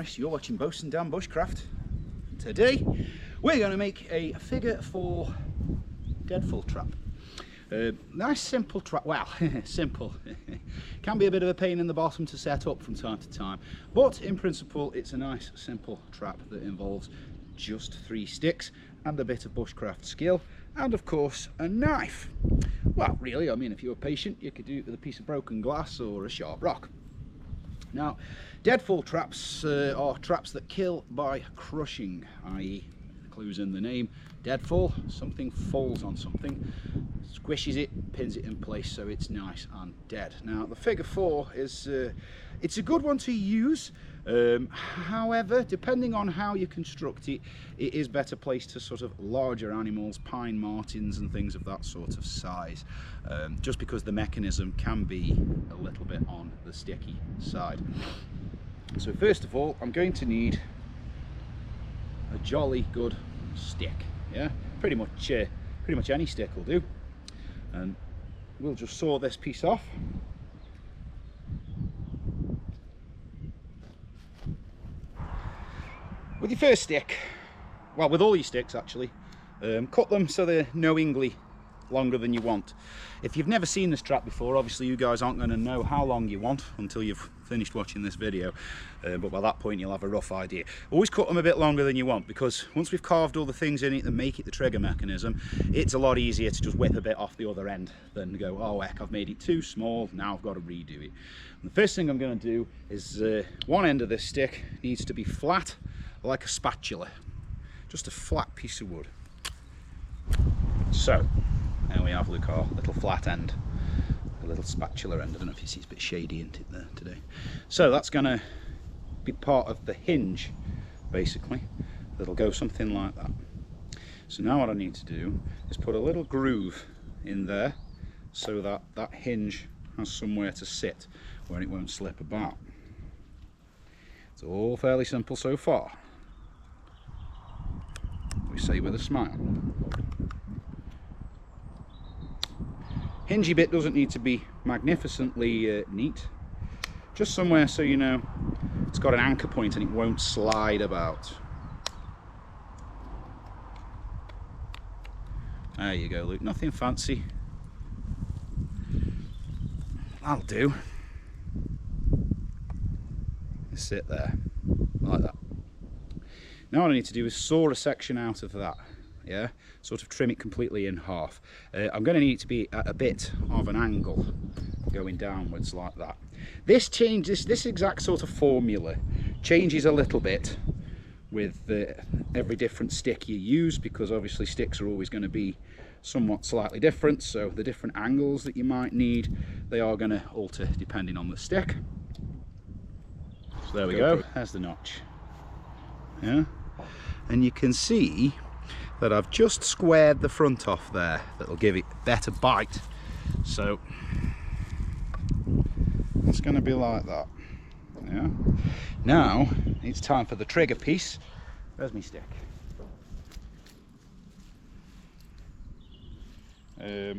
guys, you're watching Boast and Dan Bushcraft. Today we're going to make a figure 4 deadfall trap. Nice simple trap, well, simple. Can be a bit of a pain in the bottom to set up from time to time, but in principle it's a nice simple trap that involves just 3 sticks and a bit of bushcraft skill, and of course a knife. Well, really, I mean, if you were patient you could do it with a piece of broken glass or a sharp rock. Now, deadfall traps are traps that kill by crushing, i.e. clues in the name, deadfall, something falls on something, squishes it, pins it in place so it's nice and dead. Now the figure 4 is, it's a good one to use, however, depending on how you construct it, it is better placed to sort of larger animals, pine martens and things of that sort of size, just because the mechanism can be a little bit on the sticky side. So first of all, I'm going to need a jolly good stick. Yeah, pretty much any stick will do, and we'll just saw this piece off. With your first stick, well, with all your sticks actually, cut them so they're knowingly longer than you want. If you've never seen this trap before, obviously you guys aren't going to know how long you want until you've finished watching this video, but by that point you'll have a rough idea. Always cut them a bit longer than you want, because once we've carved all the things in it that make it the trigger mechanism, it's a lot easier to just whip a bit off the other end than go, oh heck, I've made it too small, now I've got to redo it. And the first thing I'm going to do is one end of this stick needs to be flat like a spatula, just a flat piece of wood. So there we have, look, our little flat end, a little spatula end. I don't know if you see, it's a bit shady, isn't it, there today? So that's going to be part of the hinge, basically. That'll go something like that. So now what I need to do is put a little groove in there so that that hinge has somewhere to sit where it won't slip about. It's all fairly simple so far. We say with a smile. Hingy bit doesn't need to be magnificently neat, just somewhere so you know it's got an anchor point and it won't slide about. There you go, Luke, nothing fancy. That'll do. Just sit there, like that. Now what I need to do is saw a section out of that. Yeah, sort of trim it completely in half. I'm going to need it to be at a bit of an angle going downwards like that. This changes, this exact sort of formula changes a little bit with every different stick you use, because obviously sticks are always going to be somewhat slightly different, so the different angles that you might need, they are going to alter depending on the stick. So there we go, there's the notch. Yeah, and you can see that I've just squared the front off there. That'll give it better bite. So it's going to be like that. Yeah. Now it's time for the trigger piece. Where's my stick? I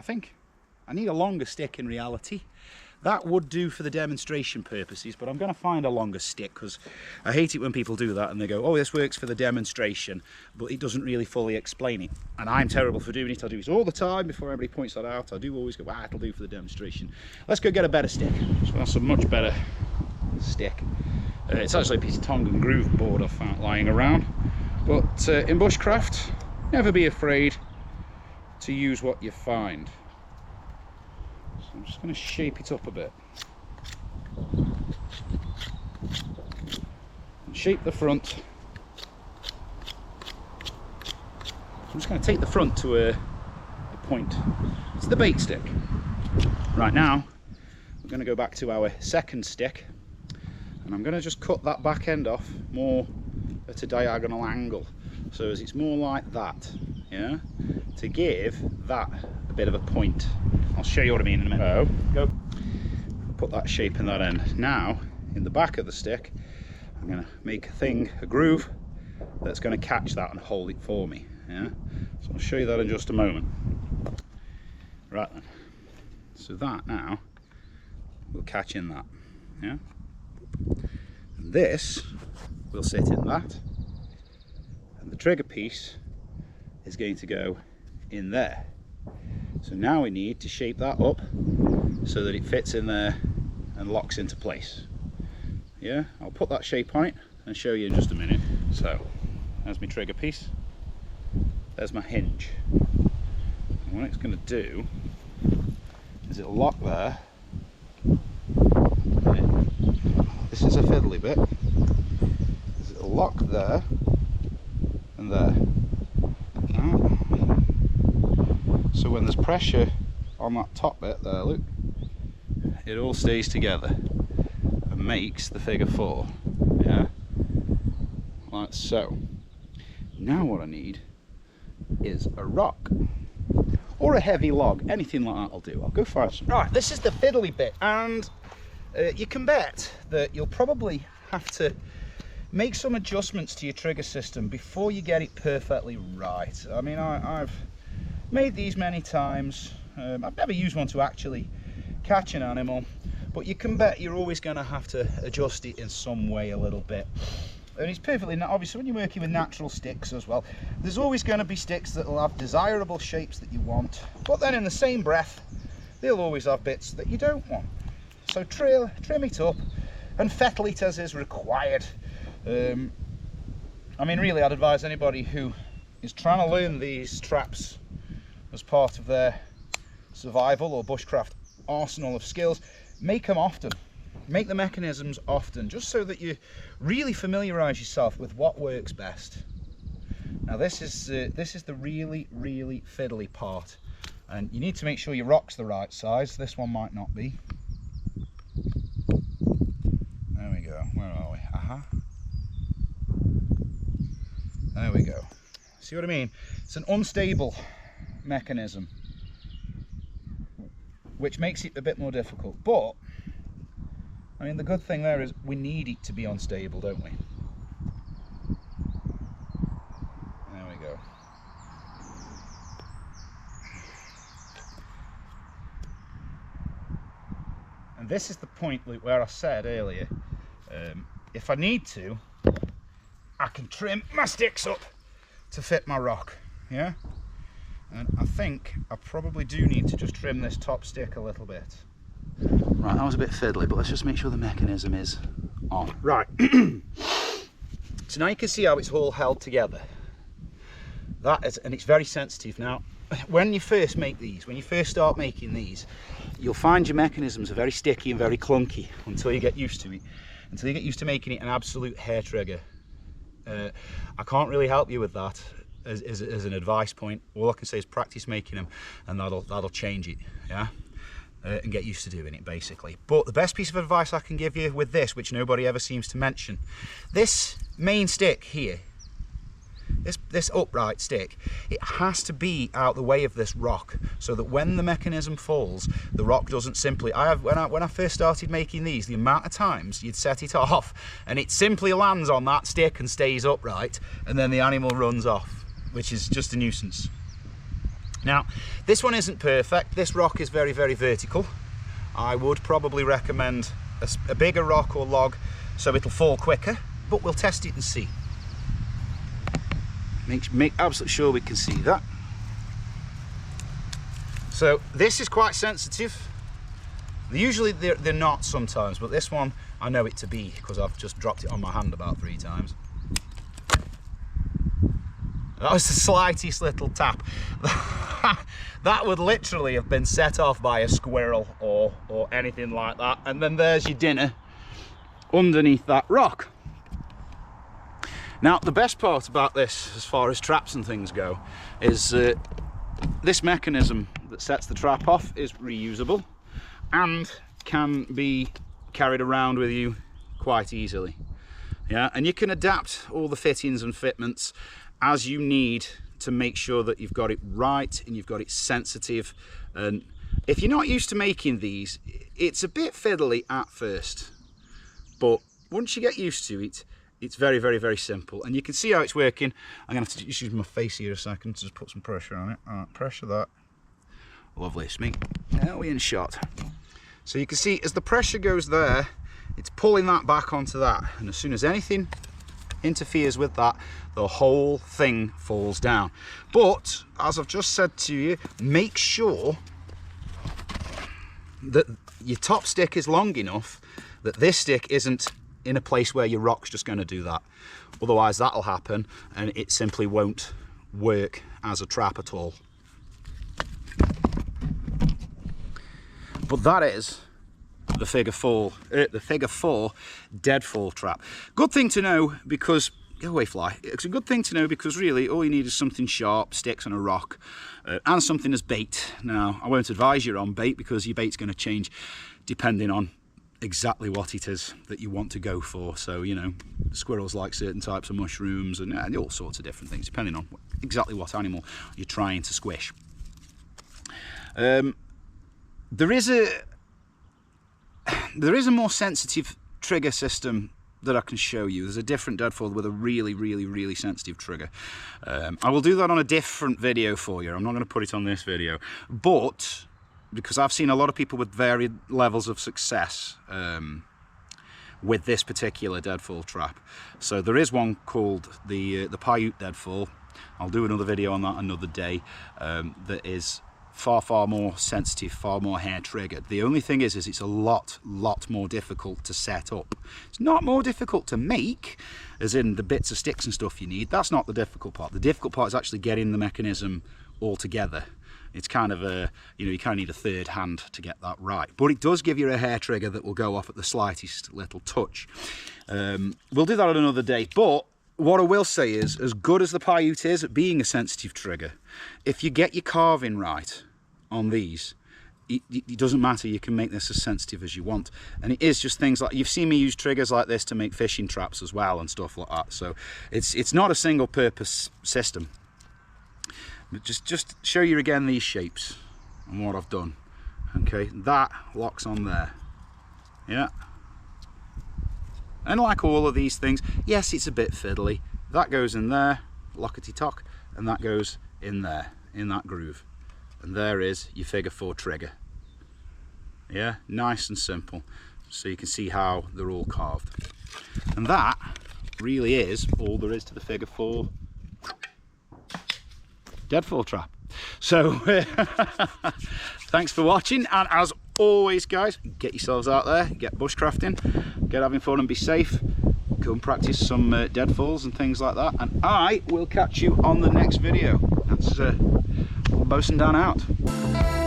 think I need a longer stick in reality. That would do for the demonstration purposes, but I'm going to find a longer stick, because I hate it when people do that and they go, oh, this works for the demonstration, but it doesn't really fully explain it. And I'm terrible for doing it. I do it all the time before everybody points that out. I do always go, ah, it'll do for the demonstration. Let's go get a better stick. So that's a much better stick. It's actually a piece of tongue and groove board I've found lying around. But in bushcraft, never be afraid to use what you find. So I'm just going to shape it up a bit. And shape the front. I'm just going to take the front to a point. It's the bait stick. Right, now we're going to go back to our second stick, and I'm going to just cut that back end off more at a diagonal angle, so as it's more like that, yeah, to give that a bit of a point. I'll show you what I mean in a minute. Oh, go. Put that shape in that end. Now, in the back of the stick, I'm going to make a groove that's going to catch that and hold it for me. Yeah. So I'll show you that in just a moment. Right then. So that now will catch in that, yeah? And this will sit in that, and the trigger piece is going to go in there. So now we need to shape that up so that it fits in there and locks into place. Yeah, I'll put that shape on it and show you in just a minute. So there's my trigger piece, there's my hinge, and what it's going to do is it'll lock there. Okay. This is a fiddly bit. It'll lock there and there. So when there's pressure on that top bit there, look, it all stays together and makes the figure 4, yeah, like so. Now what I need is a rock or a heavy log, anything like that will do. I'll go find some. Right, this is the fiddly bit, and you can bet that you'll probably have to make some adjustments to your trigger system before you get it perfectly right. I mean, I've made these many times. I've never used one to actually catch an animal, but you can bet you're always going to have to adjust it in some way a little bit. And it's perfectly, obviously when you're working with natural sticks as well, there's always going to be sticks that will have desirable shapes that you want, but then in the same breath they'll always have bits that you don't want. So trim it up and fettle it as is required. I mean, really, I'd advise anybody who is trying to learn these traps as part of their survival or bushcraft arsenal of skills, make them often. Make the mechanisms often, just so that you really familiarise yourself with what works best. Now this is the really fiddly part, and you need to make sure your rock's the right size. This one might not be. There we go. Where are we? There we go. See what I mean? It's an unstable mechanism, which makes it a bit more difficult, but I mean, the good thing there is we need it to be unstable, don't we? There we go. And this is the point where I said earlier, if I need to, I can trim my sticks up to fit my rock, yeah? And I think I probably do need to just trim this top stick a little bit. Right, that was a bit fiddly, but let's just make sure the mechanism is on. Right, so now you can see how it's all held together. That is, and it's very sensitive. Now, when you first make these, when you first start making these, you'll find your mechanisms are very sticky and very clunky until you get used to it. Until you get used to making it an absolute hair trigger. I can't really help you with that as an advice point. All I can say is practice making them, and that'll change it, yeah? And get used to doing it, basically. But the best piece of advice I can give you with this, which nobody ever seems to mention, this main stick here, this upright stick, it has to be out the way of this rock, so that when the mechanism falls, the rock doesn't simply, when I first started making these, the amount of times you'd set it off and it simply lands on that stick and stays upright, and then the animal runs off, which is just a nuisance. Now, this one isn't perfect. This rock is very make I would probably recommend a bigger rock or log so it'll fall quicker, but we'll test it and see. Make absolutely sure we can see that. So this is quite sensitive. Usually they're not sometimes, but this one I know it to be because I've just dropped it on my hand about 3 times. That was the slightest little tap. That would literally have been set off by a squirrel or anything like that. And then there's your dinner underneath that rock. Now, the best part about this, as far as traps and things go, is this mechanism that sets the trap off is reusable and can be carried around with you quite easily. Yeah, and you can adapt all the fittings and fitments as you need to make sure that you've got it right and you've got it sensitive. And if you're not used to making these, it's a bit fiddly at first, but once you get used to it, it's very simple. And you can see how it's working. I'm gonna have to just use my face here a second to just put some pressure on it. All right, pressure that. Lovely, Smink. Now we're in shot. So you can see as the pressure goes there, it's pulling that back onto that, and as soon as anything interferes with that, the whole thing falls down. But as I've just said to you, make sure that your top stick is long enough that this stick isn't in a place where your rock's just going to do that. Otherwise that'll happen and it simply won't work as a trap at all. But that is the figure four deadfall trap. Good thing to know because, go away fly, it's a good thing to know because really all you need is something sharp, sticks and a rock, and something as bait. Now I won't advise you on bait because your bait's going to change depending on exactly what it is that you want to go for. So, you know, squirrels like certain types of mushrooms and all sorts of different things depending on exactly what animal you're trying to squish. There is a more sensitive trigger system that I can show you. There's a different deadfall with a really sensitive trigger. I will do that on a different video for you. I'm not going to put it on this video, but because I've seen a lot of people with varied levels of success with this particular deadfall trap. So there is one called the Paiute deadfall. I'll do another video on that another day. That is far more sensitive, far more hair triggered. The only thing is it's a lot more difficult to set up. It's not more difficult to make, as in the bits of sticks and stuff you need. That's not the difficult part. The difficult part is actually getting the mechanism all together. It's kind of a, you know, you kind of need a third hand to get that right. But it does give you a hair trigger that will go off at the slightest little touch. We'll do that on another day. But what I will say is, as good as the Paiute is at being a sensitive trigger, if you get your carving right on these, it doesn't matter, you can make this as sensitive as you want. And it is just things like, you've seen me use triggers like this to make fishing traps as well and stuff like that. So it's not a single purpose system. But just show you again these shapes and what I've done. Okay, that locks on there. Yeah. And like all of these things, yes, it's a bit fiddly. That goes in there, lockety tock, and that goes in there, in that groove. And there is your figure four trigger. Yeah, nice and simple. So you can see how they're all carved. And that really is all there is to the figure four deadfall trap. So thanks for watching, and as always guys, get yourselves out there, get bushcrafting, get having fun and be safe. Go and practice some deadfalls and things like that, and I will catch you on the next video. That's Bosun Dan out.